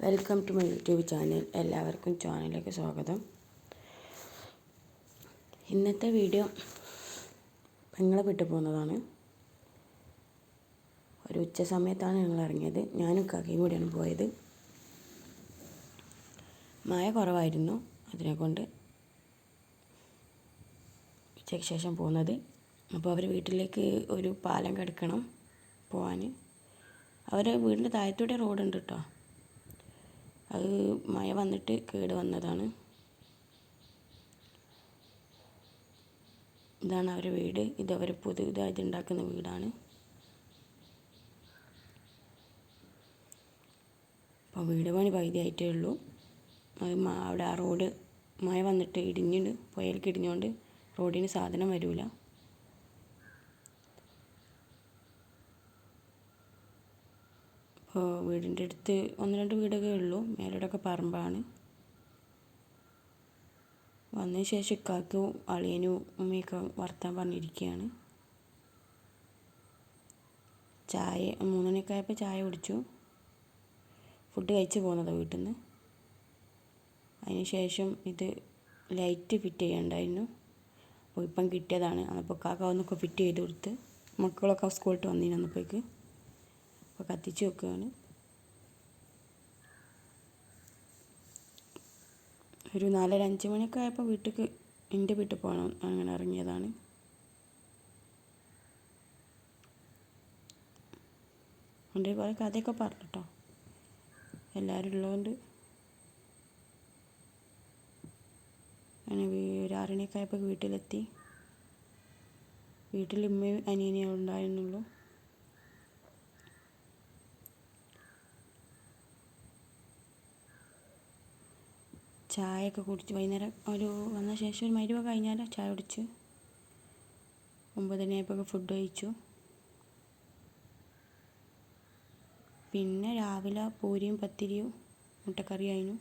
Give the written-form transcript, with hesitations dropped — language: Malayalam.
Welcome to my YouTube channel. എല്ലാവർക്കും ചാനലിലേക്ക് സ്വാഗതം. ഇന്നത്തെ വീഡിയോ പെങ്ങളെ വീട്ടിൽ പോകുന്നതാണ്. ഒരു ഉച്ച സമയത്താണ് ഞങ്ങൾ ഇറങ്ങിയത്. ഞാനും കാക്കയും കൂടിയാണ് പോയത്. മഴ കുറവായിരുന്നു, അതിനെക്കൊണ്ട് ഉച്ചയ്ക്ക് ശേഷം പോകുന്നത്. അപ്പോൾ അവർ വീട്ടിലേക്ക് ഒരു പാലം കടക്കണം പോകാൻ. അവരെ വീടിൻ്റെ താഴത്തൂടെ റോഡുണ്ട് കേട്ടോ. അത് മഴ വന്നിട്ട് കേട് വന്നതാണ്. ഇതാണ് അവരുടെ വീട്. ഇതവർ പുതിയതായിട്ട് ഉണ്ടാക്കുന്ന വീടാണ്. അപ്പോൾ വീട് പണി പകുതിയായിട്ടേ ഉള്ളൂ. അത് അവിടെ ആ റോഡ് മഴ വന്നിട്ട് ഇടിഞ്ഞിട്ട് പുഴയിലേക്ക് ഇടിഞ്ഞുകൊണ്ട് റോഡിന് സാധനം വരില്ല. അപ്പോൾ വീടിൻ്റെ അടുത്ത് 1-2 വീടൊക്കെ ഉള്ളൂ. മേലോടൊക്കെ പറമ്പാണ്. വന്നതിന് ശേഷം ഇക്കാക്കും അളിയനും ഉമ്മയൊക്കെ വർത്താൻ പറഞ്ഞിരിക്കുകയാണ്. ചായ 3 മണിയൊക്കെ ആയപ്പോൾ ചായ കുടിച്ചു. ഫുഡ് കഴിച്ച് പോകുന്നതാണ് വീട്ടിൽ നിന്ന്. അതിന് ശേഷം ഇത് ലൈറ്റ് ഫിറ്റ് ചെയ്യാനുണ്ടായിരുന്നു. അപ്പോൾ ഇപ്പം കിട്ടിയതാണ്. അപ്പോൾ കാക്ക ഒന്നൊക്കെ ഫിറ്റ് ചെയ്ത് കൊടുത്ത് മക്കളൊക്കെ സ്കൂളിട്ട് വന്നിരുന്നപ്പോഴേക്ക് അപ്പോൾ കത്തിച്ച് വെക്കുകയാണ്. ഒരു 4-5 മണിയൊക്കെ ആയപ്പോൾ എൻ്റെ വീട്ടിൽ പോകണം അങ്ങനെ ഇറങ്ങിയതാണ്. എൻ്റെ കുറേ കഥയൊക്കെ പറഞ്ഞു കേട്ടോ, എല്ലാവരും ഉള്ളതുകൊണ്ട്. അങ്ങനെ ഒരു 6 മണിയൊക്കെ ആയപ്പോൾ വീട്ടിലെത്തി. വീട്ടിൽ ഉമ്മയും അനിയനെയും ഉണ്ടായിരുന്നുള്ളൂ. ചായയൊക്കെ കുടിച്ച് വൈകുന്നേരം വന്ന ശേഷം ഒരു മഗ്‌രിബൊക്കെ കഴിഞ്ഞാൽ ചായ കുടിച്ച് 9 മണിയായപ്പോൾ ഫുഡ് കഴിച്ചു. പിന്നെ രാവിലെ പൂരിയും പത്തിരിയും മുട്ടക്കറിയായിരുന്നു.